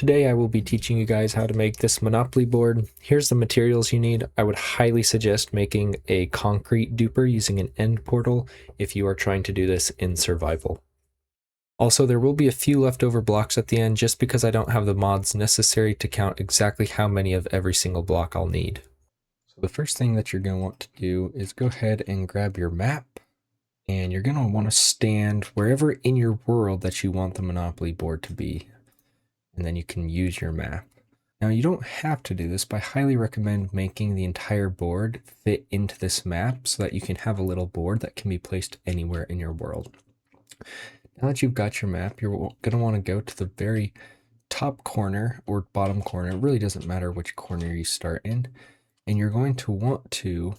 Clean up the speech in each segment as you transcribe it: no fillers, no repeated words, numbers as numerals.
Today I will be teaching you guys how to make this Monopoly board. Here's the materials you need. I would highly suggest making a concrete duper using an end portal if you are trying to do this in survival. Also, there will be a few leftover blocks at the end just because I don't have the mods necessary to count exactly how many of every single block I'll need. So the first thing that you're going to want to do is go ahead and grab your map, and you're going to want to stand wherever in your world that you want the Monopoly board to be. And then you can use your map. Now you don't have to do this, but I highly recommend making the entire board fit into this map so that you can have a little board that can be placed anywhere in your world. Now that you've got your map, you're going to want to go to the very top corner or bottom corner. It really doesn't matter which corner you start in. And you're going to want to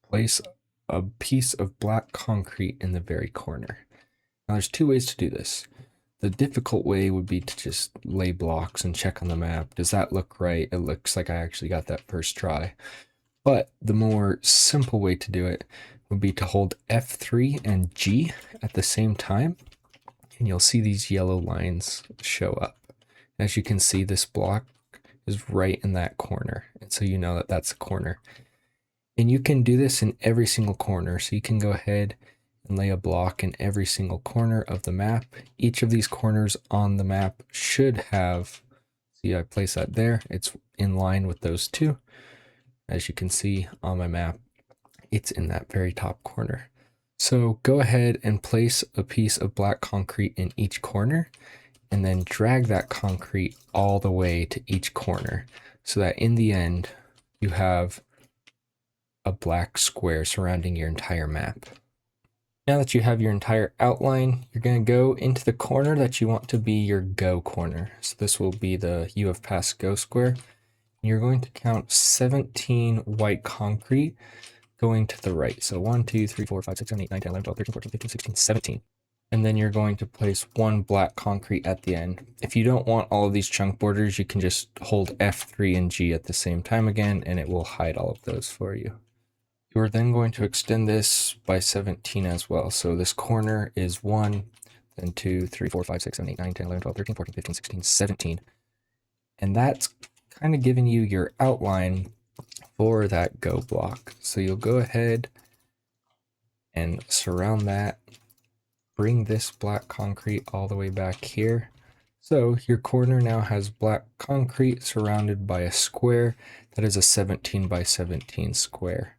place a piece of black concrete in the very corner. Now there's two ways to do this. The difficult way would be to just lay blocks and check on the map. Does that look right? It looks like I actually got that first try. But the more simple way to do it would be to hold F3 and G at the same time, and you'll see these yellow lines show up. As you can see, this block is right in that corner, and so you know that that's a corner. And you can do this in every single corner, so you can go ahead and lay a block in every single corner of the map. Each of these corners on the map should have, see, I place that there. It's in line with those two. As you can see on my map, it's in that very top corner. So go ahead and place a piece of black concrete in each corner, and then drag that concrete all the way to each corner so that in the end you have a black square surrounding your entire map. Now that you have your entire outline, you're going to go into the corner that you want to be your go corner. So this will be the you have passed go square. You're going to count 17 white concrete going to the right. So 1, 2, 3, 4, 5, 6, 7, 8, 9, 10, 11, 12, 13, 14, 15, 16, 17. And then you're going to place one black concrete at the end. If you don't want all of these chunk borders, you can just hold F3 and G at the same time again, and it will hide all of those for you. You are then going to extend this by 17 as well. So this corner is 1, then 2, 3, 4, 5, 6, 7, 8, 9, 10, 11, 12, 13, 14, 15, 16, 17. And that's kind of giving you your outline for that go block. So you'll go ahead and surround that, bring this black concrete all the way back here. So your corner now has black concrete surrounded by a square that is a 17 by 17 square.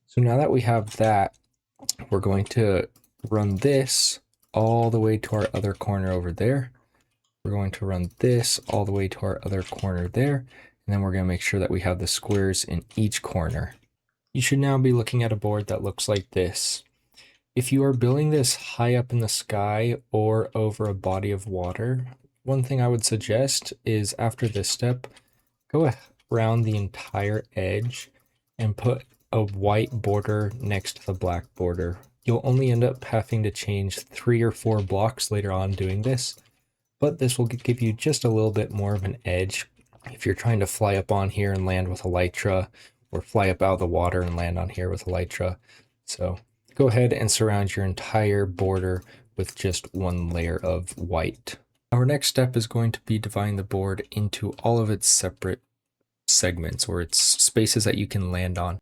So now that we have that, we're going to run this all the way to our other corner over there. We're going to run this all the way to our other corner there. And then we're going to make sure that we have the squares in each corner. You should now be looking at a board that looks like this. If you are building this high up in the sky or over a body of water, one thing I would suggest is after this step, go around the entire edge and put a white border next to the black border. You'll only end up having to change 3 or 4 blocks later on doing this, but this will give you just a little bit more of an edge if you're trying to fly up on here and land with elytra, or fly up out of the water and land on here with elytra. So go ahead and surround your entire border with just one layer of white. Our next step is going to be dividing the board into all of its separate segments, or its spaces that you can land on.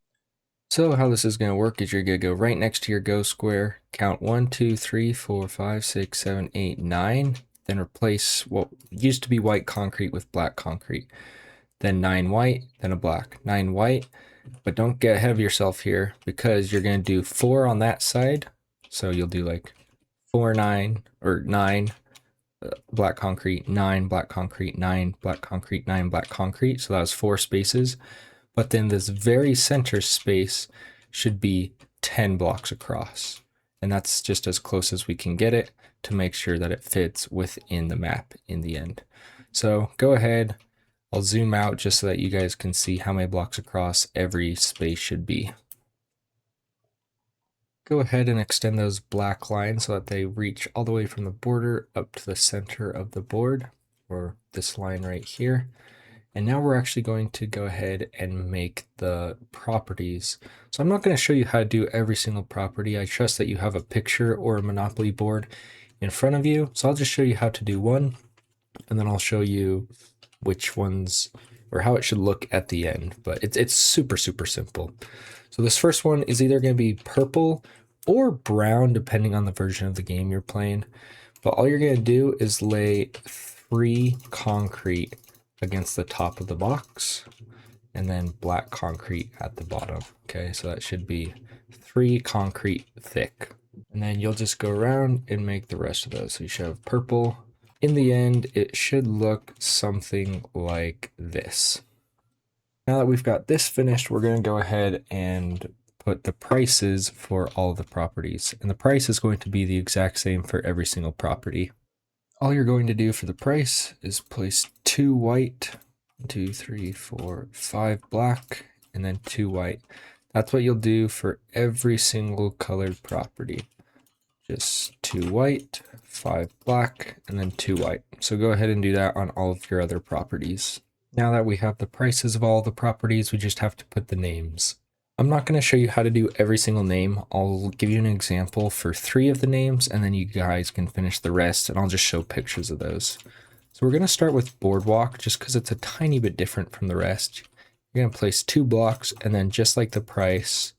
So how this is going to work is you're going to go right next to your go square, count 1, 2, 3, 4, 5, 6, 7, 8, 9, then replace what used to be white concrete with black concrete. Then 9 white, then a black. 9 white, but don't get ahead of yourself here because you're going to do 4 on that side. So you'll do like 4, 9, or 9 black concrete, 9 black concrete, 9 black concrete, 9 black concrete. So that was 4 spaces. But then this very center space should be 10 blocks across. And that's just as close as we can get it to make sure that it fits within the map in the end. So go ahead, I'll zoom out just so that you guys can see how many blocks across every space should be. Go ahead and extend those black lines so that they reach all the way from the border up to the center of the board, or this line right here. And now we're actually going to go ahead and make the properties. So I'm not going to show you how to do every single property. I trust that you have a picture or a Monopoly board in front of you. So I'll just show you how to do one. and then I'll show you which ones or how it should look at the end. But it's super, super simple. So this first one is either going to be purple or brown, depending on the version of the game you're playing. But all you're going to do is lay 3 concrete against the top of the box and then black concrete at the bottom. Okay, so that should be 3 concrete thick. And then you'll just go around and make the rest of those. So you should have purple. In the end, it should look something like this. Now that we've got this finished, we're going to go ahead and put the prices for all of the properties. And the price is going to be the exact same for every single property. All you're going to do for the price is place 2 white, 2, 3, 4, 5 black, and then 2 white. That's what you'll do for every single colored property. Just 2 white, 5 black, and then 2 white. So go ahead and do that on all of your other properties. Now that we have the prices of all the properties, we just have to put the names. I'm not going to show you how to do every single name. I'll give you an example for 3 of the names, and then you guys can finish the rest, and I'll just show pictures of those. So we're going to start with Boardwalk, just because it's a tiny bit different from the rest. You're going to place 2 blocks, and then just like the price,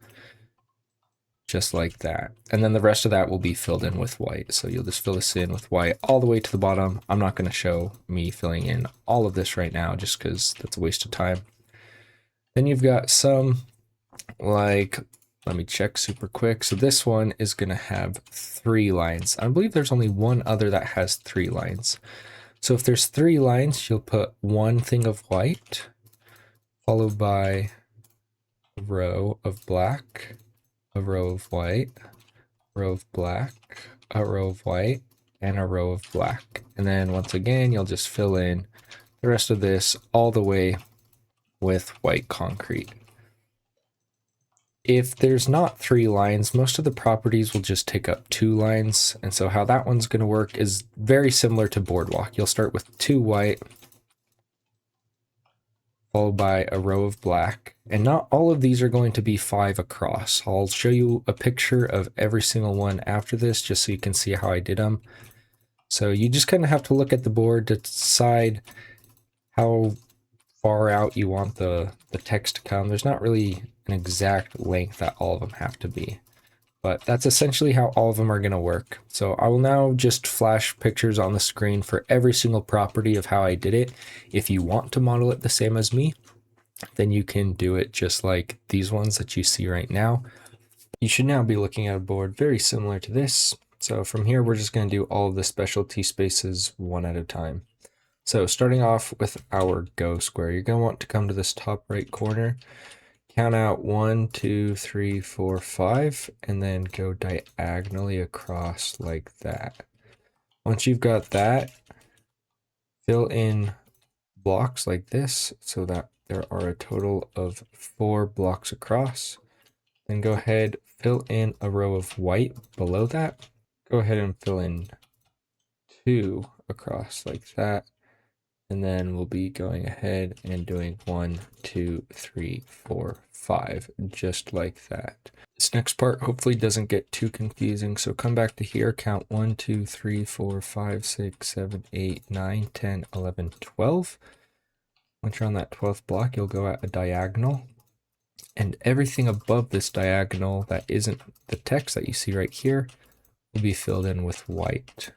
just like that. And then the rest of that will be filled in with white. So you'll just fill this in with white all the way to the bottom. I'm not going to show me filling in all of this right now, just because that's a waste of time. Then you've got some, like, let me check super quick. So this one is going to have 3 lines. I believe there's only one other that has 3 lines. So if there's 3 lines, you'll put 1 thing of white, followed by a row of black, a row of white, a row of black, a row of white, and a row of black. And then once again, you'll just fill in the rest of this all the way with white concrete. If there's not 3 lines, most of the properties will just take up 2 lines. And so how that one's going to work is very similar to Boardwalk. You'll start with 2 white, followed by a row of black. And not all of these are going to be 5 across. I'll show you a picture of every single one after this, just so you can see how I did them. So you just kind of have to look at the board to decide how far out you want the text to come. There's not really an exact length that all of them have to be, but that's essentially how all of them are going to work. So I will now just flash pictures on the screen for every single property of how I did it. If you want to model it the same as me, then you can do it just like these ones that you see right now. You should now be looking at a board very similar to this. So from here, we're just going to do all of the specialty spaces one at a time. So starting off with our go square, you're going to want to come to this top right corner, count out 1, 2, 3, 4, 5, and then go diagonally across like that. Once you've got that, fill in blocks like this so that there are a total of 4 blocks across. Then go ahead, fill in a row of white below that. Go ahead and fill in 2 across like that. And then we'll be going ahead and doing 1, 2, 3, 4, 5, just like that. This next part hopefully doesn't get too confusing. So come back to here, count 1, 2, 3, 4, 5, 6, 7, 8, 9, 10, 11, 12. Once you're on that 12th block, you'll go at a diagonal. And everything above this diagonal that isn't the text that you see right here will be filled in with white.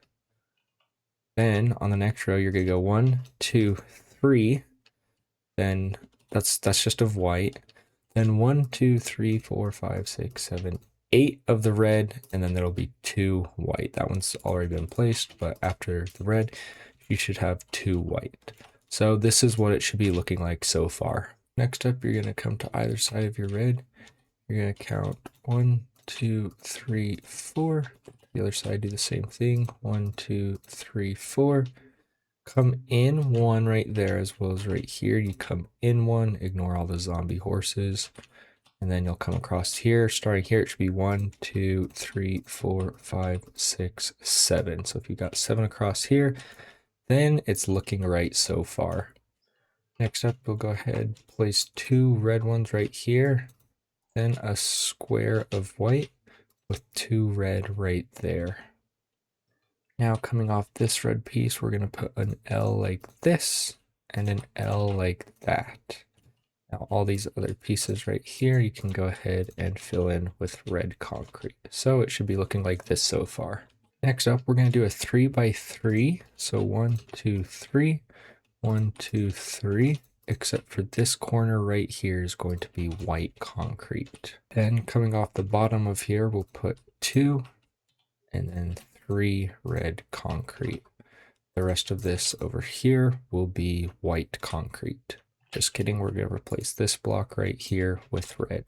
Then on the next row, you're going to go 1, 2, 3. Then that's just of white. Then 1, 2, 3, 4, 5, 6, 7, 8 of the red, and then there'll be 2 white. That one's already been placed, but after the red, you should have 2 white. So this is what it should be looking like so far. Next up, you're going to come to either side of your red. You're going to count 1, 2, 3, 4. The other side, do the same thing. 1, 2, 3, 4. Come in 1 right there as well as right here. You come in 1, ignore all the zombie horses. And then you'll come across here. Starting here, it should be 1, 2, 3, 4, 5, 6, 7. So if you got 7 across here, then it's looking right so far. Next up, we'll go ahead, place 2 red ones right here. Then a square of white with 2 red right there. Now coming off this red piece, we're going to put an L like this and an L like that. Now all these other pieces right here, you can go ahead and fill in with red concrete. So it should be looking like this so far. Next up, we're going to do a 3 by 3. So 1, 2, 3, 1, 2, 3. Except for this corner right here is going to be white concrete. Then coming off the bottom of here, we'll put 2 and then 3 red concrete. The rest of this over here will be white concrete. Just kidding, we're going to replace this block right here with red.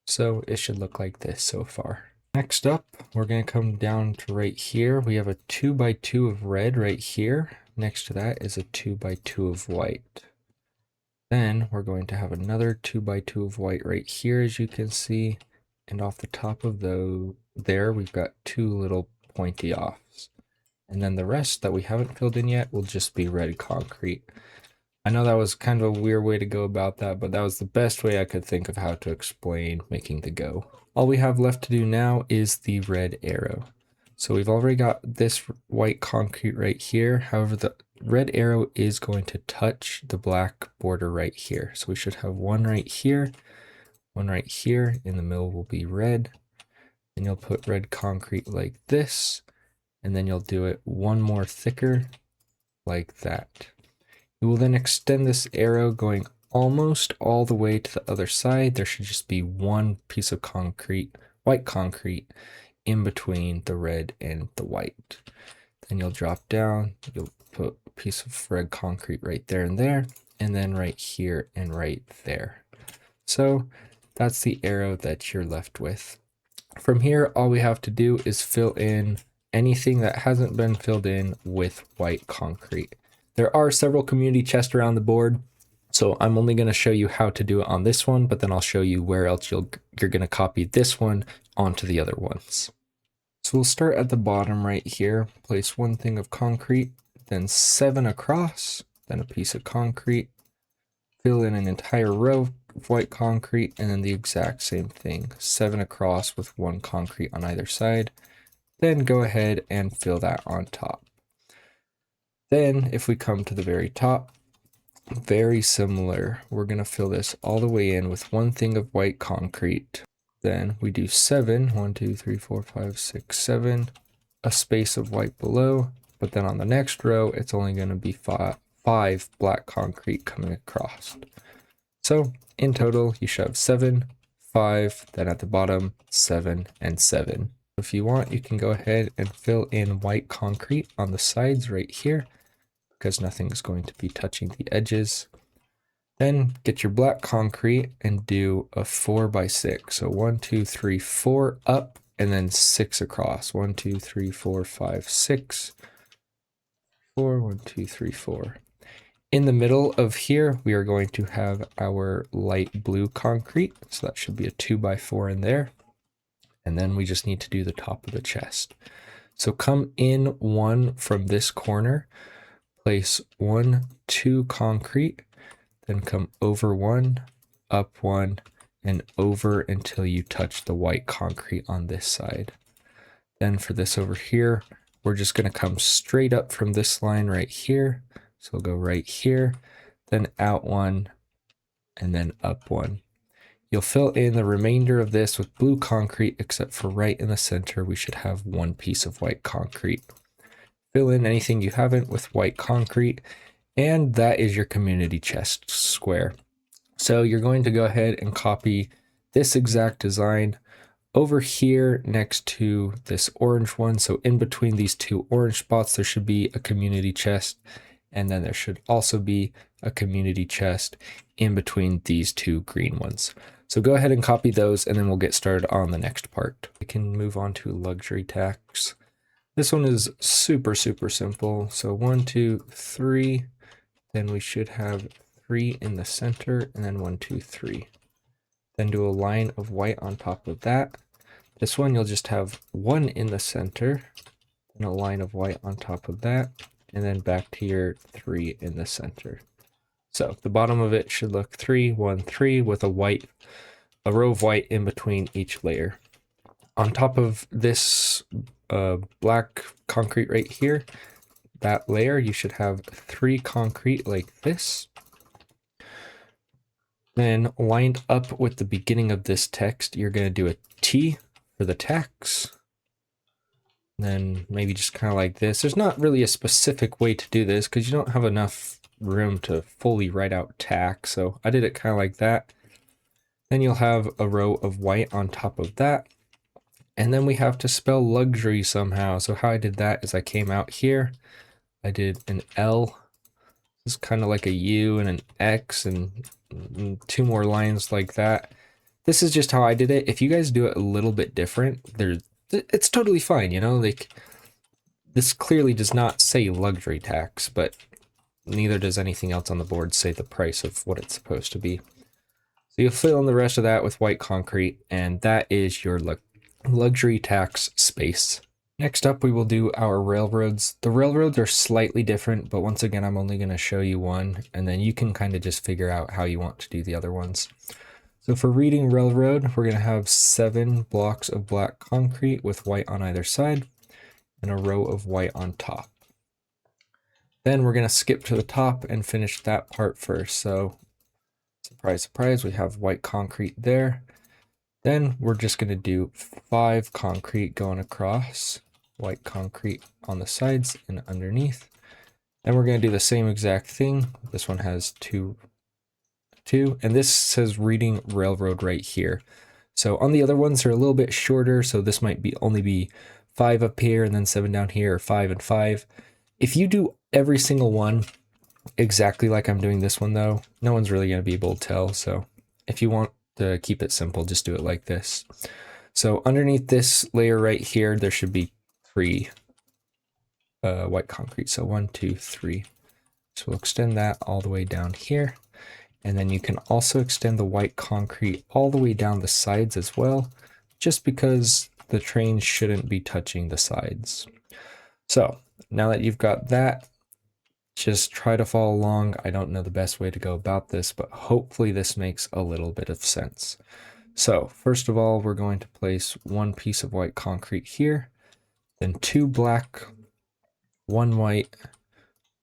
So it should look like this so far. Next up, we're going to come down to right here. We have a 2 by 2 of red right here. Next to that is a 2 by 2 of white. Then we're going to have another 2 by 2 of white right here, as you can see. And off the top of there, we've got 2 little pointy offs. And then the rest that we haven't filled in yet will just be red concrete. I know that was kind of a weird way to go about that, but that was the best way I could think of how to explain making the go. All we have left to do now is the red arrow. So we've already got this white concrete right here. However, the red arrow is going to touch the black border right here. So we should have one right here, one right here. In the middle will be red. And you'll put red concrete like this. And then you'll do it one more thicker like that. You will then extend this arrow going almost all the way to the other side. There should just be one piece of concrete, white concrete, in between the red and the white. Then you'll drop down, you'll put a piece of red concrete right there, and then right here and right there. So that's the arrow that you're left with. From here, all we have to do is fill in anything that hasn't been filled in with white concrete. There are several community chests around the board, so I'm only going to show you how to do it on this one, but then I'll show you where else you're going to copy this one onto the other ones. So we'll start at the bottom right here, place one thing of concrete, then 7 across, then a piece of concrete, fill in an entire row of white concrete, and then the exact same thing, 7 across with 1 concrete on either side. Then go ahead and fill that on top. Then if we come to the very top, very similar. We're going to fill this all the way in with one thing of white concrete. Then we do 7, 1, 2, 3, 4, 5, 6, 7, a space of white below. But then on the next row, it's only going to be 5 black concrete coming across. So in total, you should have 7, 5, then at the bottom, 7, and 7. If you want, you can go ahead and fill in white concrete on the sides right here, because nothing's going to be touching the edges. Then get your black concrete and do a 4 by 6. So 1, 2, 3, 4 up, and then 6 across. 1, 2, 3, 4, 5, 6. 4, 1, 2, 3, 4. In the middle of here, we are going to have our light blue concrete. So that should be a 2 by 4 in there. And then we just need to do the top of the chest. So come in 1 from this corner, place 1, 2 concrete, then come over 1, up 1, and over until you touch the white concrete on this side. Then for this over here, we're just going to come straight up from this line right here. So we'll go right here, then out 1, and then up 1. You'll fill in the remainder of this with blue concrete, except for right in the center, we should have 1 piece of white concrete. Fill in anything you haven't with white concrete, and that is your community chest square. So you're going to go ahead and copy this exact design over here next to this orange one. So in between these 2 orange spots, there should be a community chest, and then there should also be a community chest in between these 2 green ones. So go ahead and copy those, and then we'll get started on the next part. We can move on to luxury tax. This one is super simple. So 1, 2, 3, then we should have 3 in the center, and then 1, 2, 3. Then do a line of white on top of that. This one, you'll just have 1 in the center, and a line of white on top of that, and then back to your 3 in the center. So the bottom of it should look 3, 1, 3 with a row of white in between each layer. On top of this black concrete right here. That layer, you should have 3 concrete like this. Then lined up with the beginning of this text, you're going to do a T for the tax. Then maybe just kind of like this. There's not really a specific way to do this because you don't have enough room to fully write out tax. So I did it kind of like that. Then you'll have a row of white on top of that. And then we have to spell luxury somehow. So how I did that is I came out here. I did an L. This is kind of like a U and an X and 2 more lines like that. This is just how I did it. If you guys do it a little bit different, it's totally fine, you know? Like, this clearly does not say luxury tax, but neither does anything else on the board say the price of what it's supposed to be. So you'll fill in the rest of that with white concrete, and that is your luxury tax space. Next up, we will do our railroads. The railroads are slightly different, but once again, I'm only going to show you one, and then you can kind of just figure out how you want to do the other ones. So for reading railroad, we're going to have 7 blocks of black concrete with white on either side and a row of white on top. Then we're going to skip to the top and finish that part first. So surprise, surprise, we have white concrete there. Then we're just going to do 5 concrete going across, white concrete on the sides and underneath. Then we're going to do the same exact thing. This one has 2, and this says reading railroad right here. So on the other ones, they're a little bit shorter, so this might be only be 5 up here and then 7 down here, or 5 and 5. If you do every single one exactly like I'm doing this one, though, no one's really going to be able to tell. So if you want to keep it simple, just do it like this. So underneath this layer right here, there should be 3 white concrete. So 1, 2, 3. So we'll extend that all the way down here. And then you can also extend the white concrete all the way down the sides as well, just because the train shouldn't be touching the sides. So now that you've got that, just try to follow along. I don't know the best way to go about this, but hopefully this makes a little bit of sense. So first of all, we're going to place 1 piece of white concrete here, then 2 black, 1 white,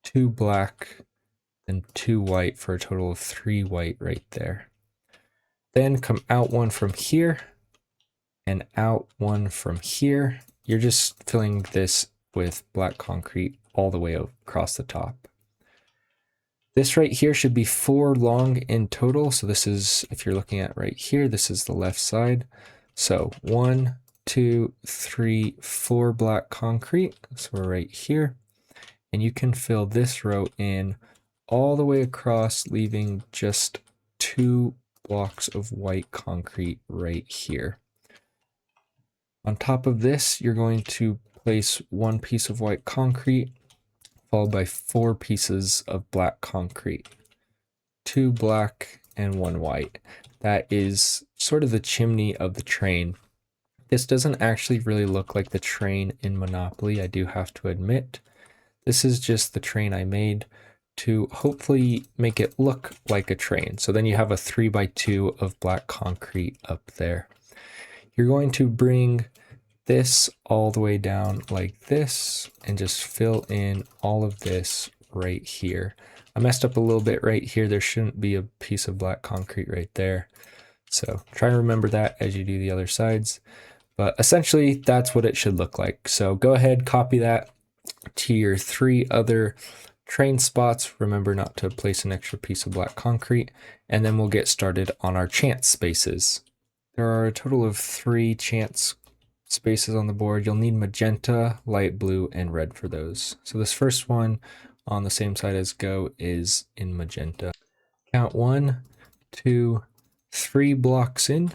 2 black, and 2 white for a total of 3 white right there. Then come out 1 from here and out 1 from here. You're just filling this with black concrete all the way across the top. This right here should be 4 long in total. So this is, if you're looking at right here, this is the left side. So 1, 2, 3, 4 black concrete. So we're right here. And you can fill this row in all the way across, leaving just 2 blocks of white concrete right here. On top of this, you're going to place 1 piece of white concrete, followed by 4 pieces of black concrete. 2 black and 1 white. That is sort of the chimney of the train. This doesn't actually really look like the train in Monopoly, I do have to admit. This is just the train I made to hopefully make it look like a train. So then you have a 3x2 of black concrete up there. You're going to bring this all the way down like this and just fill in all of this right here. I messed up a little bit right here. There shouldn't be a piece of black concrete right there. So try and remember that as you do the other sides. But essentially that's what it should look like. So go ahead, copy that to your 3 other train spots. Remember not to place an extra piece of black concrete, and then we'll get started on our chance spaces. There are a total of 3 chance spaces on the board. You'll need magenta, light blue, and red for those. So this first one on the same side as go is in magenta. Count 1, 2, 3 blocks in,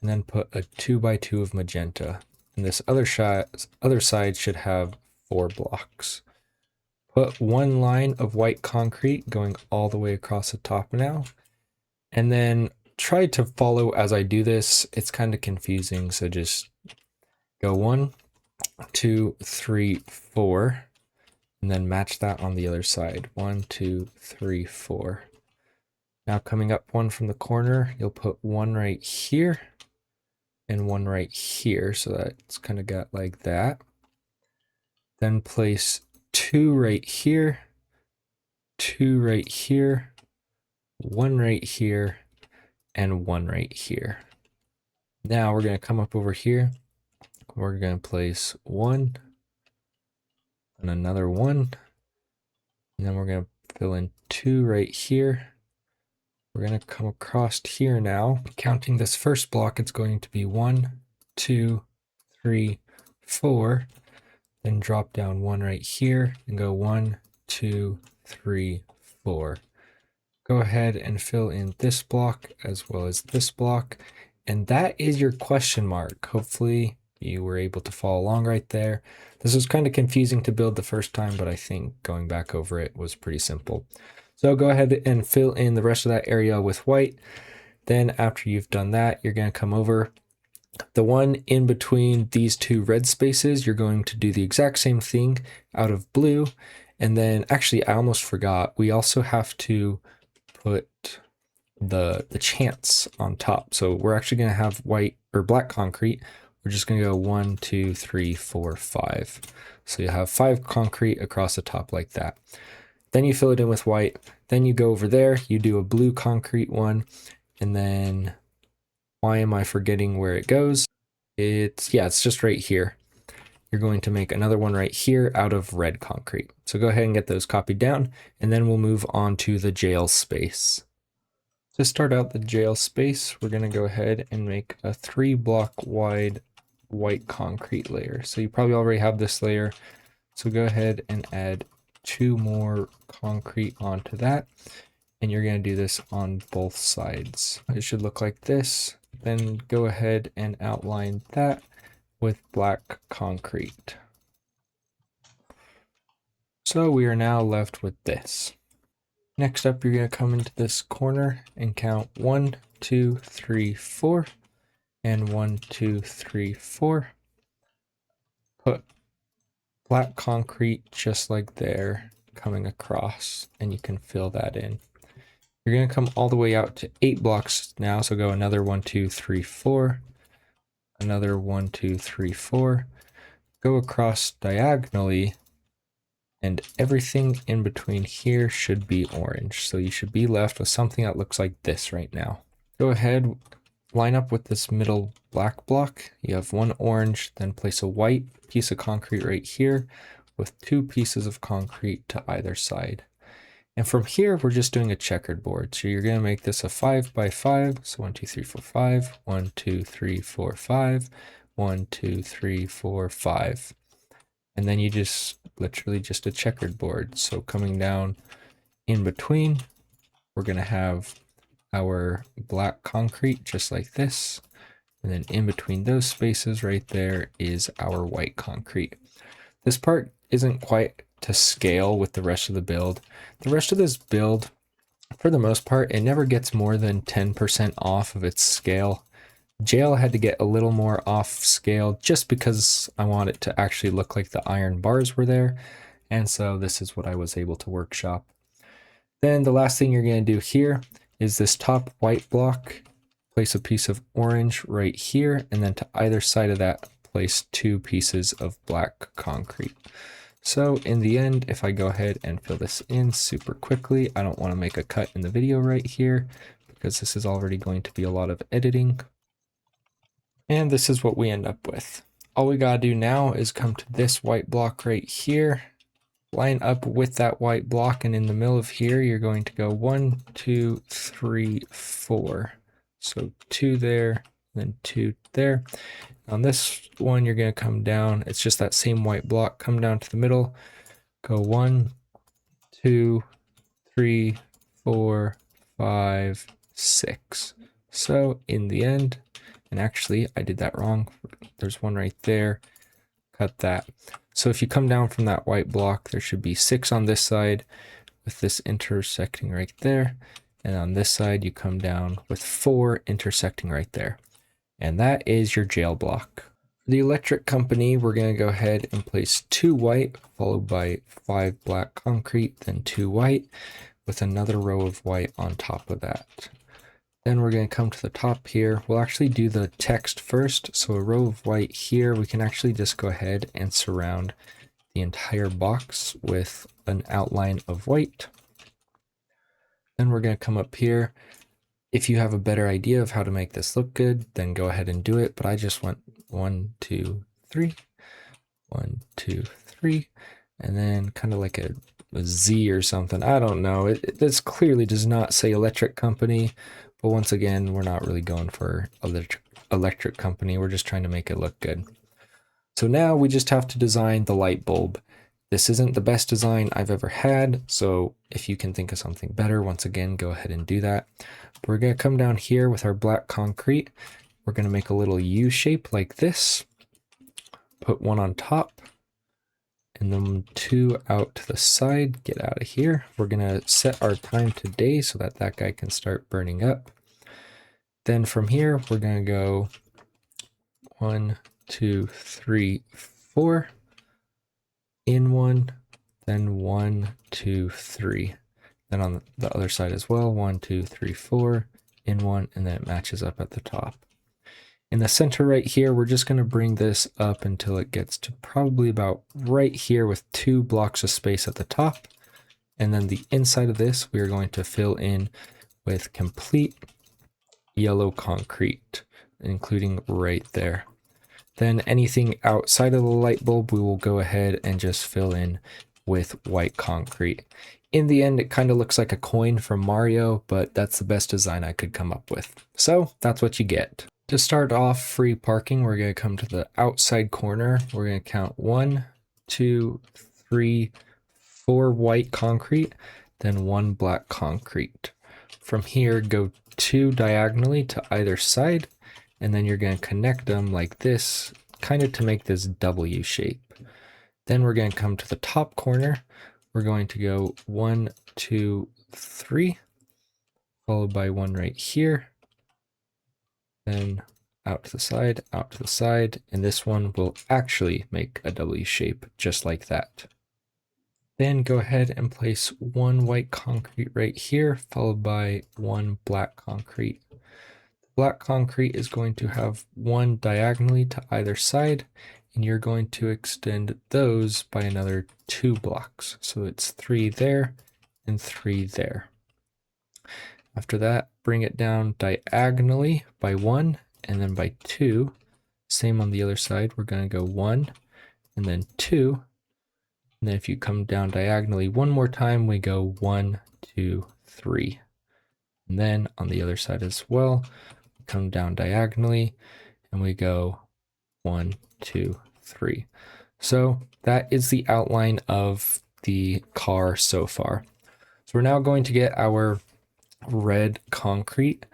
and then put a 2x2 of magenta. And this other side should have 4 blocks. Put 1 line of white concrete going all the way across the top now. And then try to follow as I do this. It's kind of confusing, so just go 1, 2, 3, 4, and then match that on the other side. 1, 2, 3, 4. Now coming up 1 from the corner, you'll put 1 right here and 1 right here, so that's kind of got like that. Then place 2 right here, 2 right here, 1 right here, and 1 right here. Now we're going to come up over here. We're going to place 1 and another 1. And then we're going to fill in 2 right here. We're going to come across here now. Counting this first block, it's going to be 1, 2, 3, 4. Then drop down 1 right here and go 1, 2, 3, 4. Go ahead and fill in this block as well as this block. And that is your question mark. Hopefully you were able to follow along right there. This was kind of confusing to build the first time, but I think going back over it was pretty simple. So go ahead and fill in the rest of that area with white. Then after you've done that, you're going to come over. The one in between these 2 red spaces, you're going to do the exact same thing out of blue. And then actually, I almost forgot, we also have to put the chants on top. So we're actually going to have white or black concrete. We're just going to go 1, 2, 3, 4, 5. So you have 5 concrete across the top like that. Then you fill it in with white. Then you go over there, you do a blue concrete one. And then why am I forgetting where it goes? It's just right here. You're going to make another one right here out of red concrete. So go ahead and get those copied down, and then we'll move on to the jail space. To start out the jail space, we're going to go ahead and make a 3 block wide white concrete layer. So you probably already have this layer. So go ahead and add 2 more concrete onto that. And you're going to do this on both sides. It should look like this. Then go ahead and outline that with black concrete. So we are now left with this. Next up, you're going to come into this corner and count 1, 2, 3, 4, and 1, 2, 3, 4. Put black concrete just like there coming across, and you can fill that in. You're going to come all the way out to 8 blocks now, so go another 1, 2, 3, 4, another 1, 2, 3, 4. Go across diagonally, and everything in between here should be orange. So you should be left with something that looks like this right now. Go ahead, line up with this middle black block. You have 1 orange, then place a white piece of concrete right here with 2 pieces of concrete to either side. And from here, we're just doing a checkered board. So you're going to make this a 5 by 5. So 1, 2, 3, 4, 5. 1, 2, 3, 4, 5. 1, 2, 3, 4, 5. And then you just literally just a checkered board. So coming down in between, we're going to have our black concrete just like this. And then in between those spaces right there is our white concrete. This part isn't quite to scale with the rest of the build. The rest of this build, for the most part, it never gets more than 10% off of its scale. Jail had to get a little more off scale just because I want it to actually look like the iron bars were there. And so this is what I was able to workshop. Then the last thing you're going to do here is this top white block. Place a piece of orange right here, and then to either side of that, place 2 pieces of black concrete. So in the end, if I go ahead and fill this in super quickly, I don't want to make a cut in the video right here because this is already going to be a lot of editing. And this is what we end up with. All we gotta do now is come to this white block right here, line up with that white block, and in the middle of here, you're going to go 1, 2, 3, 4. So 2 there, then 2 there. On this one, you're going to come down. It's just that same white block. Come down to the middle. Go 1, 2, 3, 4, 5, 6. So in the end, and actually I did that wrong. There's one right there. Cut that. So if you come down from that white block, there should be 6 on this side with this intersecting right there. And on this side, you come down with 4 intersecting right there. And that is your jail block. For the electric company, we're going to go ahead and place 2 white, followed by 5 black concrete, then 2 white, with another row of white on top of that. Then we're going to come to the top here. We'll actually do the text first. So a row of white here, we can actually just go ahead and surround the entire box with an outline of white. Then we're going to come up here. If you have a better idea of how to make this look good, then go ahead and do it. But I just want 1, 2, 3, 1, 2, 3, and then kind of like a Z or something. I don't know. This clearly does not say electric company, but once again, we're not really going for electric company. We're just trying to make it look good. So now we just have to design the light bulb. This isn't the best design I've ever had, so if you can think of something better, once again, go ahead and do that. But we're going to come down here with our black concrete. We're going to make a little U shape like this. Put one on top, and then 2 out to the side. Get out of here. We're going to set our time to day so that that guy can start burning up. Then from here, we're going to go 1, 2, 3, 4. In 1, then 1, 2, 3. Then on the other side as well, 1, 2, 3, 4. In 1, and then it matches up at the top. In the center right here, we're just going to bring this up until it gets to probably about right here with 2 blocks of space at the top. And then the inside of this, we are going to fill in with complete yellow concrete, including right there. Then anything outside of the light bulb, we will go ahead and just fill in with white concrete. In the end, it kind of looks like a coin from Mario, but that's the best design I could come up with. So that's what you get. To start off free parking, we're going to come to the outside corner. We're going to count 1, 2, 3, 4 white concrete, then 1 black concrete. From here, go 2 diagonally to either side, and then you're going to connect them like this, kind of to make this W shape. Then we're going to come to the top corner. We're going to go 1, 2, 3, followed by 1 right here. Then out to the side, and this one will actually make a W shape just like that. Then go ahead and place 1 white concrete right here, followed by 1 black concrete. Black concrete is going to have 1 diagonally to either side, and you're going to extend those by another 2 blocks. So it's 3 there and 3 there. After that, bring it down diagonally by 1 and then by 2. Same on the other side. We're going to go 1 and then 2. And then if you come down diagonally one more time, we go 1, 2, 3. And then on the other side as well, we come down diagonally and we go 1, 2, 3. So that is the outline of the car so far. So we're now going to get our red concrete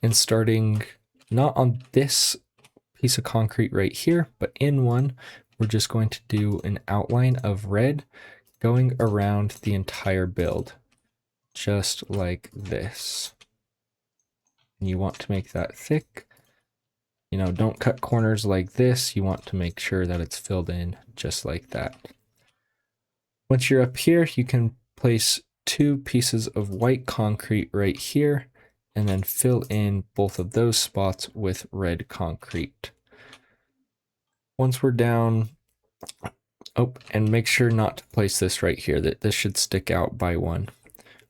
and starting not on this piece of concrete right here, but in one, we're just going to do an outline of red going around the entire build, just like this. And you want to make that thick. You know, don't cut corners like this. You want to make sure that it's filled in just like that. Once you're up here, you can place 2 pieces of white concrete right here and then fill in both of those spots with red concrete. Once we're down, and make sure not to place this right here, that this should stick out by 1.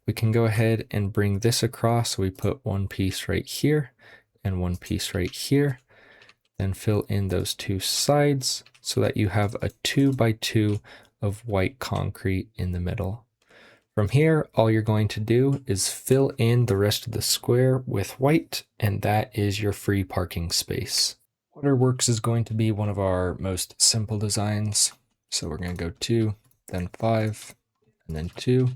We can go ahead and bring this across. So we put 1 piece right here and 1 piece right here, then fill in those 2 sides so that you have a 2 by 2 of white concrete in the middle. From here, all you're going to do is fill in the rest of the square with white, and that is your free parking space. Waterworks is going to be one of our most simple designs. So we're going to go 2, then 5, and then 2,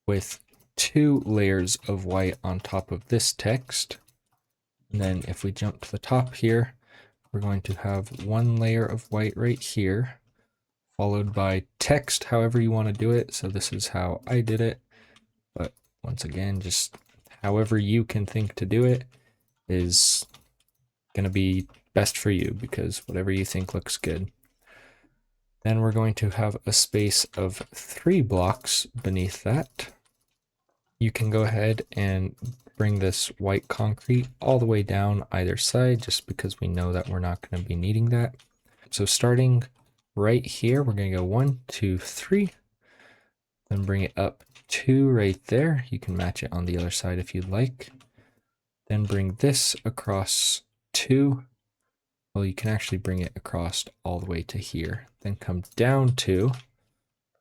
with 2 layers of white on top of this text. And then if we jump to the top here, we're going to have 1 layer of white right here, followed by text, however you want to do it. So this is how I did it. But once again, just however you can think to do it is going to be best for you, because whatever you think looks good. Then we're going to have a space of 3 blocks beneath that. You can go ahead and bring this white concrete all the way down either side, just because we know that we're not going to be needing that. So starting right here, we're going to go 1, 2, 3. Then bring it up 2 right there. You can match it on the other side if you'd like. Then bring this across 2. Well, you can actually bring it across all the way to here. Then come down 2,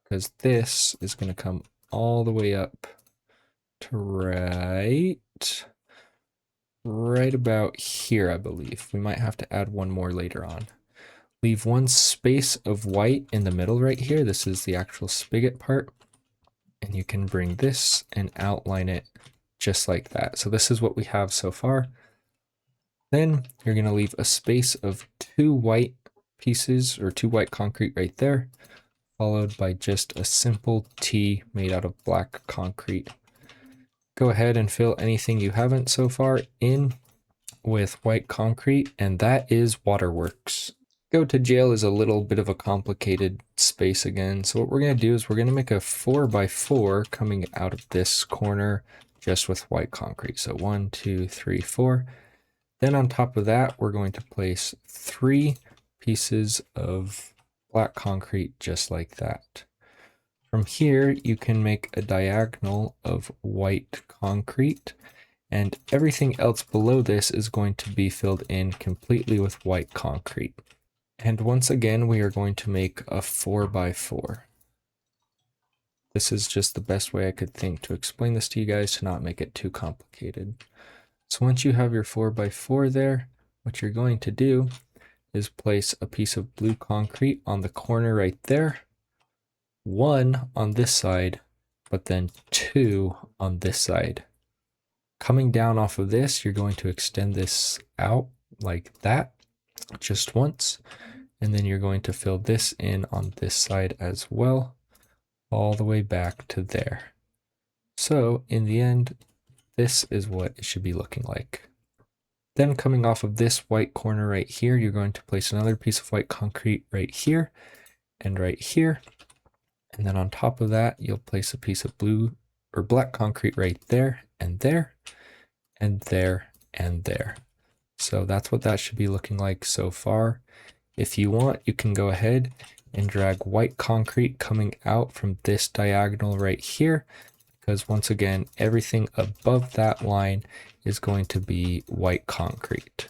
because this is going to come all the way up to right about here, I believe. We might have to add one more later on. Leave one space of white in the middle right here. This is the actual spigot part. And you can bring this and outline it just like that. So this is what we have so far. Then you're going to leave a space of 2 white pieces or 2 white concrete right there, followed by just a simple T made out of black concrete. Go ahead and fill anything you haven't so far in with white concrete, and that is Waterworks. Go to jail is a little bit of a complicated space again. So what we're going to do is we're going to make a 4x4 coming out of this corner just with white concrete. So 1, 2, 3, 4. Then on top of that, we're going to place 3 pieces of black concrete just like that. From here, you can make a diagonal of white concrete, and everything else below this is going to be filled in completely with white concrete. And once again, we are going to make a 4x4. This is just the best way I could think to explain this to you guys to not make it too complicated. So once you have your 4x4 there, what you're going to do is place a piece of blue concrete on the corner right there, 1 on this side, but then 2 on this side. Coming down off of this, you're going to extend this out like that, just once, and then you're going to fill this in on this side as well, all the way back to there. So in the end, this is what it should be looking like. Then coming off of this white corner right here, you're going to place another piece of white concrete right here and right here. And then on top of that, you'll place a piece of blue or black concrete right there and there and there and there. So that's what that should be looking like so far. If you want, you can go ahead and drag white concrete coming out from this diagonal right here, because once again, everything above that line is going to be white concrete.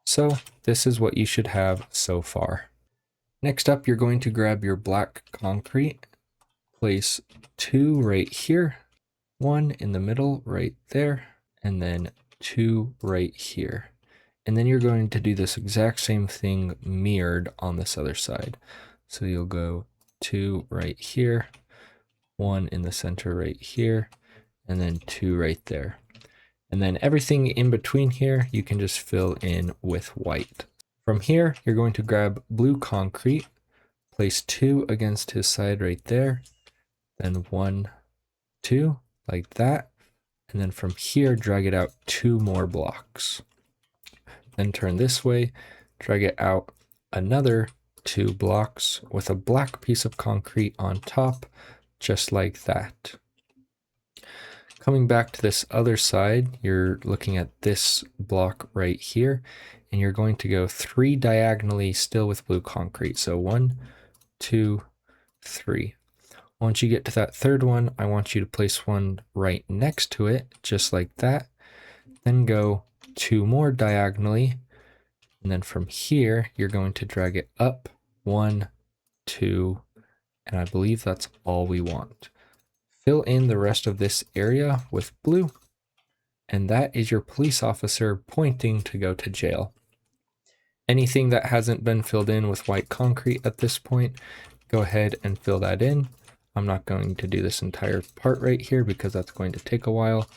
So this is what you should have so far. Next up, you're going to grab your black concrete, place 2 right here, 1 in the middle right there, and then 2 right here. And then you're going to do this exact same thing mirrored on this other side. So you'll go 2 right here, 1 in the center right here, and then 2 right there. And then everything in between here, you can just fill in with white. From here, you're going to grab blue concrete, place 2 against his side right there, then 1, 2, like that. And then from here, drag it out 2 more blocks. Then turn this way, drag it out another 2 blocks with a black piece of concrete on top, just like that. Coming back to this other side, you're looking at this block right here, and you're going to go 3 diagonally still with blue concrete. So 1, 2, 3. Once you get to that third one, I want you to place one right next to it, just like that. Then go 2 more diagonally. And then from here, you're going to drag it up 1, 2, and I believe that's all we want. Fill in the rest of this area with blue, and that is your police officer pointing to go to jail. Anything that hasn't been filled in with white concrete at this point, go ahead and fill that in. I'm not going to do this entire part right here because that's going to take a while,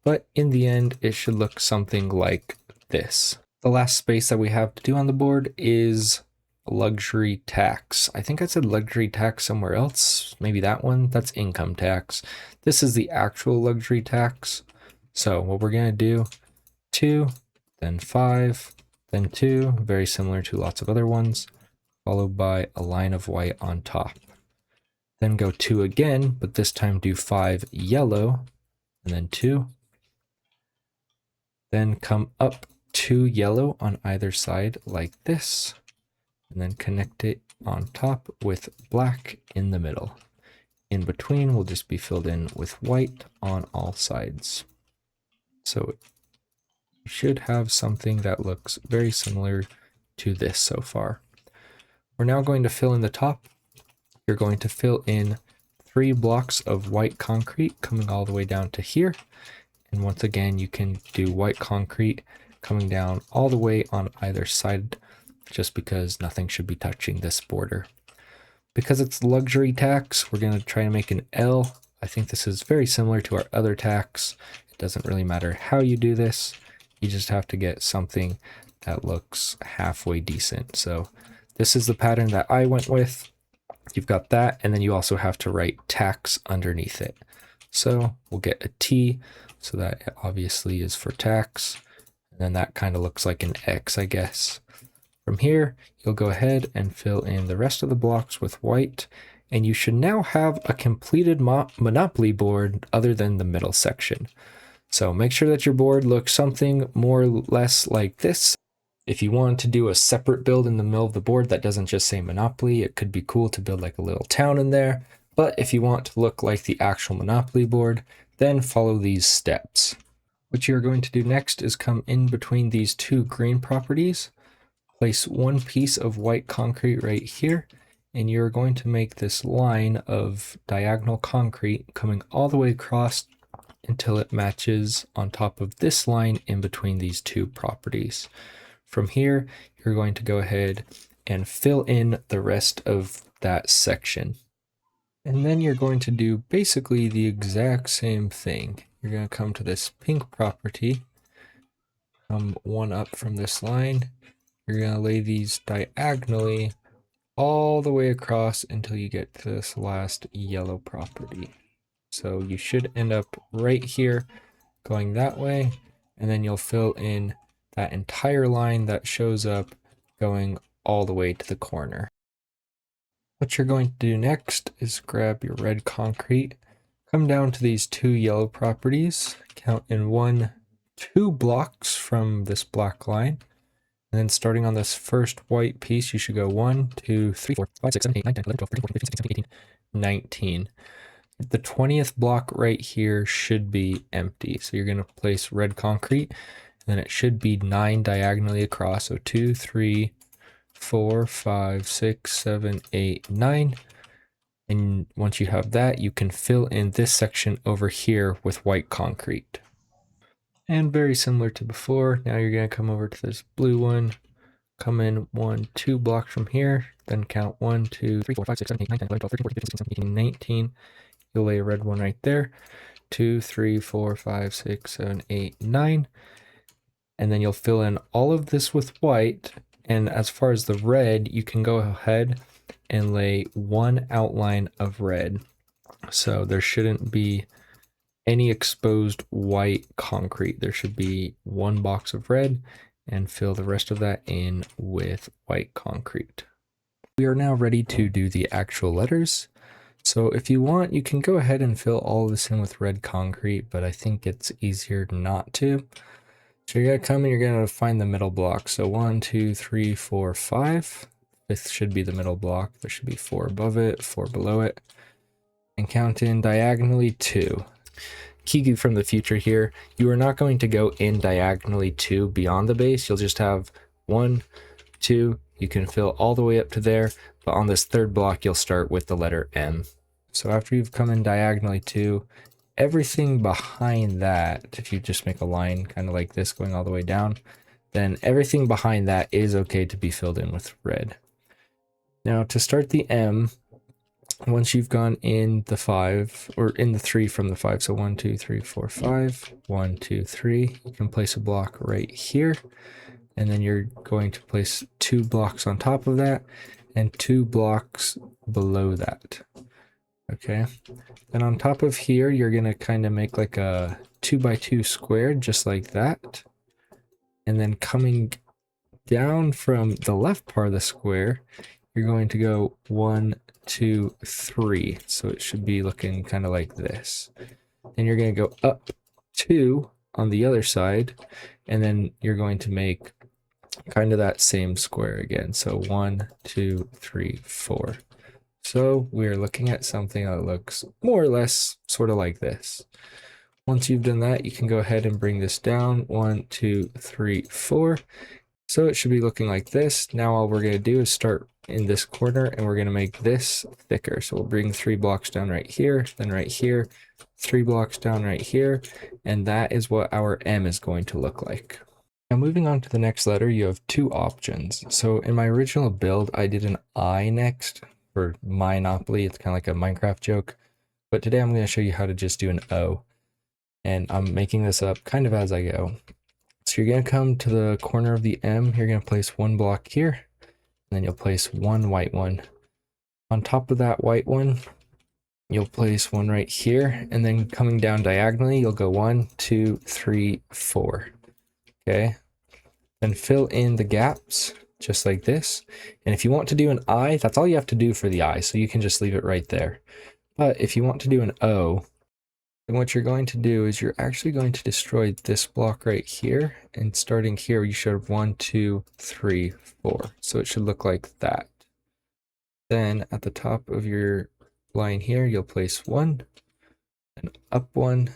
but in the end, it should look something like this. The last space that we have to do on the board is luxury tax. I think I said luxury tax somewhere else. Maybe that one. That's income tax. This is the actual luxury tax. So what we're going to do, 2, then 5, then 2, very similar to lots of other ones, followed by a line of white on top. Then go 2 again, but this time do 5 yellow, and then 2. Then come up 2 yellow on either side like this. and then connect it on top with black in the middle. In between will just be filled in with white on all sides. So you should have something that looks very similar to this so far. We're now going to fill in the top. You're going to fill in 3 blocks of white concrete coming all the way down to here. And once again, you can do white concrete coming down all the way on either side, just because nothing should be touching this border. Because it's luxury tax, we're going to try to make an L. I think this is very similar to our other tax. It doesn't really matter how you do this. You just have to get something that looks halfway decent. So this is the pattern that I went with. You've got that, and then you also have to write tax underneath it. So we'll get a T, so that it obviously is for tax. And then that kind of looks like an X, I guess. From here, you'll go ahead and fill in the rest of the blocks with white, and you should now have a completed Monopoly board other than the middle section. So make sure that your board looks something more or less like this. If you want to do a separate build in the middle of the board that doesn't just say Monopoly, it could be cool to build like a little town in there. But if you want to look like the actual Monopoly board, then follow these steps. What you're going to do next is come in between these 2 green properties. Place 1 piece of white concrete right here, and you're going to make this line of diagonal concrete coming all the way across until it matches on top of this line in between these 2 properties. From here, you're going to go ahead and fill in the rest of that section. And then you're going to do basically the exact same thing. You're going to come to this pink property, come 1 up from this line. You're going to lay these diagonally all the way across until you get to this last yellow property. So you should end up right here going that way, and then you'll fill in that entire line that shows up going all the way to the corner. What you're going to do next is grab your red concrete, come down to these 2 yellow properties, count in 1, 2 blocks from this black line. And then starting on this first white piece, you should go 1, 2, 3, 4, 5, 6, 7, 8, 9, 10, 11, 12, 13, 14, 15, 16, 17, 18, 19. The 20th block right here should be empty. So you're going to place red concrete, and then it should be 9 diagonally across. So 2, 3, 4, 5, 6, 7, 8, 9. And once you have that, you can fill in this section over here with white concrete. And very similar to before, now you're going to come over to this blue one, come in 1, 2 blocks from here, then count 1, 2, 3, 4, 5, 6, 7, 8, 9, 10, 11, 12, 13, 14, 15, 16, 17, 18, 19. You'll lay a red one right there. 2, 3, 4, 5, 6, 7, 8, 9. And then you'll fill in all of this with white. And as far as the red, you can go ahead and lay 1 outline of red. So there shouldn't be any exposed white concrete. There should be 1 box of red, and fill the rest of that in with white concrete. We are now ready to do the actual letters. So if you want, you can go ahead and fill all of this in with red concrete, but I think it's easier not to. So you're going to come and you're going to find the middle block. So 1, 2, 3, 4, 5. Fifth should be the middle block. There should be 4 above it, 4 below it. And count in diagonally 2. Keygoo from the future here. You are not going to go in diagonally 2 beyond the base. You'll just have 1, 2. You can fill all the way up to there. But on this 3rd block, you'll start with the letter M. So after you've come in diagonally 2, everything behind that, if you just make a line kind of like this going all the way down, then everything behind that is okay to be filled in with red. Now to start the M, once you've gone in the 5, or in the 3 from the 5, so 1, 2, 3, 4, 5, 1, 2, 3, you can place a block right here, and then you're going to place 2 blocks on top of that, and 2 blocks below that. Okay, then on top of here, you're going to kind of make like a 2x2 square, just like that. And then coming down from the left part of the square, you're going to go 1, 2, 3. So it should be looking kind of like this. Then you're going to go up 2 on the other side, and then you're going to make kind of that same square again. So 1, 2, 3, 4. So we're looking at something that looks more or less sort of like this. Once you've done that, you can go ahead and bring this down. 1, 2, 3, 4. So it should be looking like this. Now all we're going to do is start in this corner and we're going to make this thicker. So we'll bring 3 blocks down right here, then right here, 3 blocks down right here, and that is what our M is going to look like. Now moving on to the next letter, you have 2 options. So in my original build, I did an I next for Monopoly. It's kind of like a Minecraft joke. But today I'm going to show you how to just do an O. And I'm making this up kind of as I go. So you're going to come to the corner of the M. You're going to place 1 block here. And then you'll place 1 white one. On top of that white one, you'll place 1 right here. And then coming down diagonally, you'll go 1, 2, 3, 4. Okay. Then fill in the gaps just like this. And if you want to do an I, that's all you have to do for the I. So you can just leave it right there. But if you want to do an O, then what you're going to do is you're actually going to destroy this block right here. And starting here, you should have 1, 2, 3, 4. So it should look like that. Then at the top of your line here, you'll place 1, and up 1,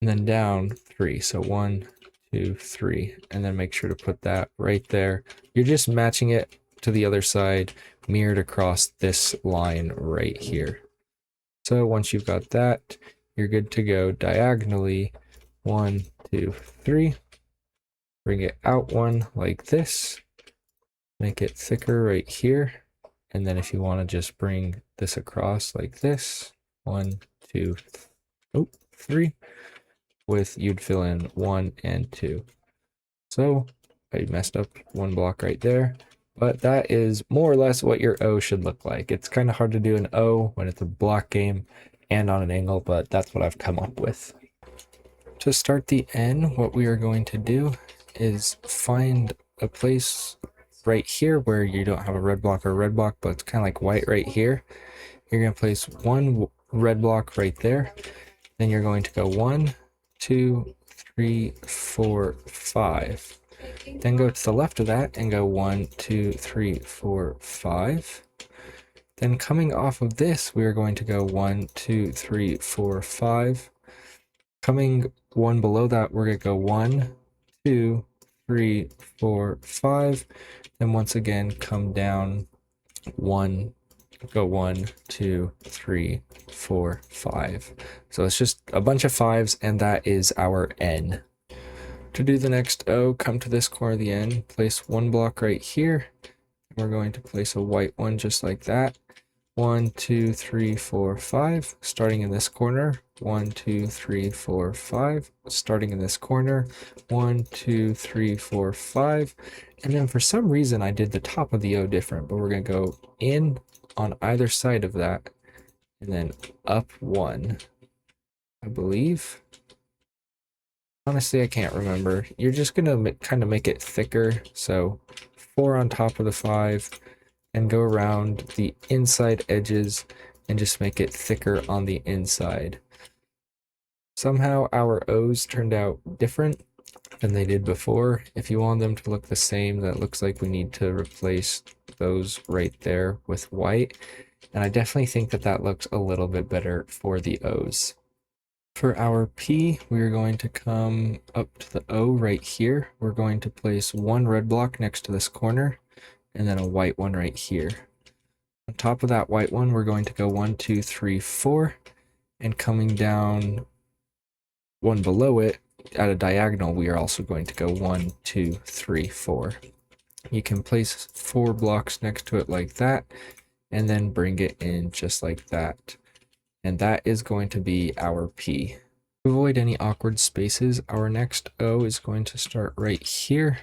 and then down 3. So 1, 2, 3, and then make sure to put that right there. You're just matching it to the other side, mirrored across this line right here. So once you've got that, you're good to go diagonally. 1, 2, 3. Bring it out 1 like this. Make it thicker right here. And then if you want to just bring this across like this, 1, 2, 3, you'd fill in 1 and 2. So I messed up 1 block right there, but that is more or less what your O should look like. It's kind of hard to do an O when it's a block game and on an angle, but that's what I've come up with. To start the N, what we are going to do is find a place right here where you don't have a red block or a red block, but it's kind of like white right here. You're going to place 1 red block right there. Then you're going to go 1, 2, 3, 4, 5. Then go to the left of that and go 1, 2, 3, 4, 5. Then coming off of this, we are going to go 1, 2, 3, 4, 5. Coming 1 below that, we're going to go 1, 2, 3, 4, 5. Then once again, come down 1, go 1, 2, 3, 4, 5. So it's just a bunch of 5s, and that is our N. To do the next O, come to this corner of the N, place 1 block right here. We're going to place a white one just like that. 1, 2, 3, 4, 5. Starting in this corner. 1, 2, 3, 4, 5. Starting in this corner. 1, 2, 3, 4, 5. And then for some reason I did the top of the O different, but we're going to go in on either side of that and then up 1, I believe. Honestly, I can't remember. You're just going to kind of make it thicker. So 4 on top of the 5 and go around the inside edges and just make it thicker on the inside. Somehow our O's turned out different than they did before. If you want them to look the same, that looks like we need to replace those right there with white. And I definitely think that that looks a little bit better for the O's. For our P, we're going to come up to the O right here. We're going to place 1 red block next to this corner and then a white one right here. On top of that white one, we're going to go 1, 2, 3, 4, and coming down 1 below it at a diagonal, we are also going to go 1, 2, 3, 4. You can place 4 blocks next to it like that, and then bring it in just like that. And that is going to be our P. To avoid any awkward spaces, our next O is going to start right here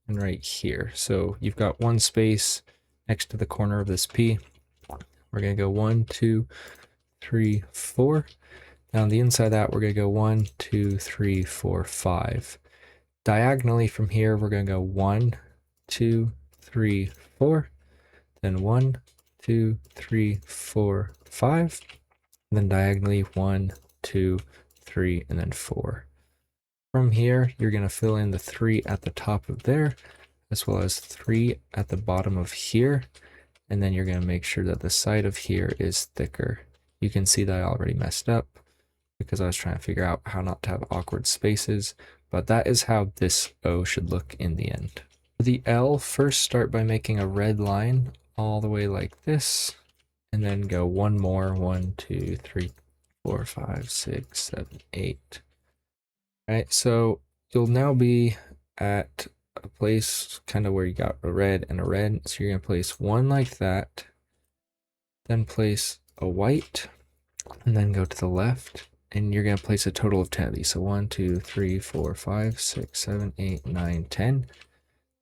and right here. So you've got 1 space next to the corner of this P. We're going to go 1, 2, 3, 4. Now on the inside of that, we're going to go 1, 2, 3, 4, 5. Diagonally from here, we're going to go 1, 2, 3, 4. Then 1, 2, 3, 4, 5. And then diagonally 1, 2, 3, and then 4. From here, you're going to fill in the 3 at the top of there, as well as 3 at the bottom of here. And then you're going to make sure that the side of here is thicker. You can see that I already messed up because I was trying to figure out how not to have awkward spaces, but that is how this O should look in the end. For the L, first start by making a red line all the way like this, and then go one more, 1, 2, 3, 4, 5, 6, 7, 8. All right, so you'll now be at a place kind of where you got a red and a red. So you're going to place one like that, then place a white, and then go to the left. And you're going to place a total of 10 of these. So 1, 2, 3, 4, 5, 6, 7, 8, 9, 10.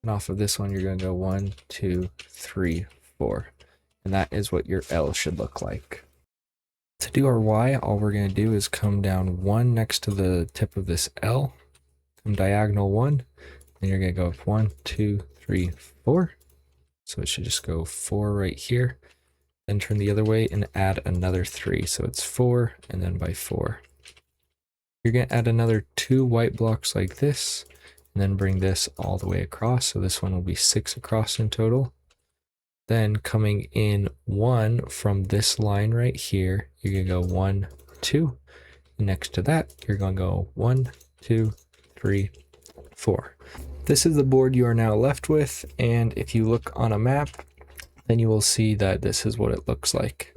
And off of this one, you're going to go 1, 2, 3, 4. And that is what your L should look like. To do our Y, all we're going to do is come down 1 next to the tip of this L, come diagonal 1, and you're going to go up 1, 2, 3, 4. So it should just go 4 right here. Then turn the other way and add another 3. So it's 4 and then by 4. You're going to add another 2 white blocks like this, and then bring this all the way across. So this one will be 6 across in total. Then coming in 1 from this line right here, you're going to go 1, 2. And next to that, you're going to go 1, 2, 3, 4. This is the board you are now left with. And if you look on a map, then you will see that this is what it looks like.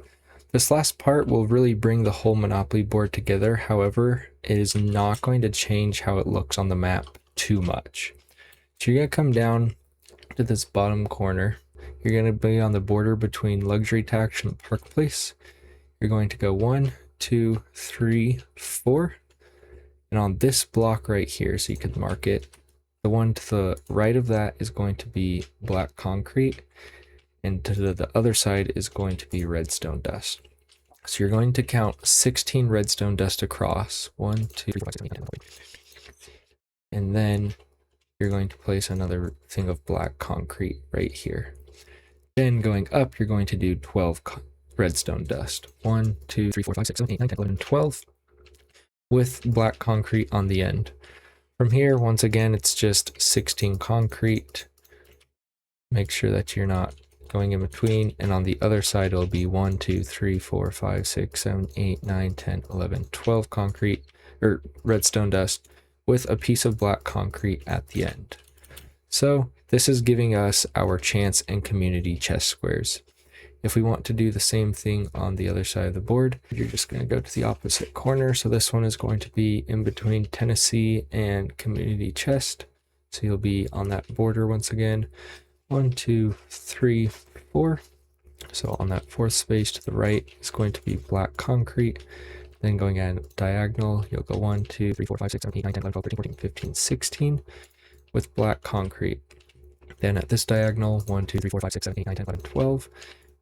This last part will really bring the whole Monopoly board together. However, it is not going to change how it looks on the map too much. So you're going to come down to this bottom corner. You're going to be on the border between Luxury Tax and Park Place. You're going to go 1, 2, 3, 4. And on this block right here, so you could mark it, the one to the right of that is going to be black concrete. And to the other side is going to be redstone dust. So you're going to count 16 redstone dust across. 1, 2, 3, 4, 5, 6, 7, 8, 9, 10. And then you're going to place another thing of black concrete right here. Then going up, you're going to do 12 redstone dust. 1, 2, 3, 4, 5, 6, 7, 8, 9, 10, 11, 12 with black concrete on the end. From here, once again, it's just 16 concrete. Make sure that you're not going in between, and on the other side it'll be 1, 2, 3, 4, 5, 6, 7, 8, 9, 10, 11, 12 concrete or redstone dust with a piece of black concrete at the end. So this is giving us our chance and community chest squares. If we want to do the same thing on the other side of the board, you're just going to go to the opposite corner. So this one is going to be in between Tennessee and community chest. So you'll be on that border once again. 1, 2, 3, 4. So on that fourth space to the right is going to be black concrete. Then going at diagonal, you'll go 1, 2, 3, 4, 5, 6, 7, 8, 9, 10, 11, 12, 13, 14, 15, 16 with black concrete. Then at this diagonal, 1, 2, 3, 4, 5, 6, 7, 8, 9, 10, 11, 12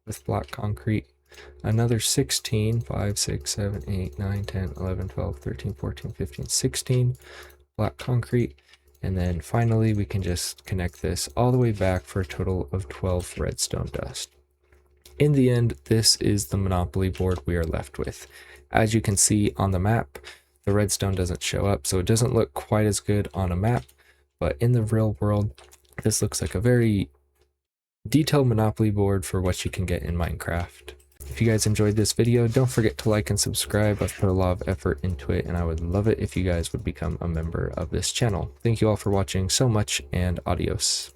with black concrete. Another 16, 5, 6, 7, 8, 9, 10, 11, 12, 13, 14, 15, 16 black concrete. And then finally, we can just connect this all the way back for a total of 12 redstone dust. In the end, this is the Monopoly board we are left with. As you can see on the map, the redstone doesn't show up, so it doesn't look quite as good on a map. But in the real world, this looks like a very detailed Monopoly board for what you can get in Minecraft. If you guys enjoyed this video, don't forget to like and subscribe. I've put a lot of effort into it, and I would love it if you guys would become a member of this channel. Thank you all for watching so much, and adios.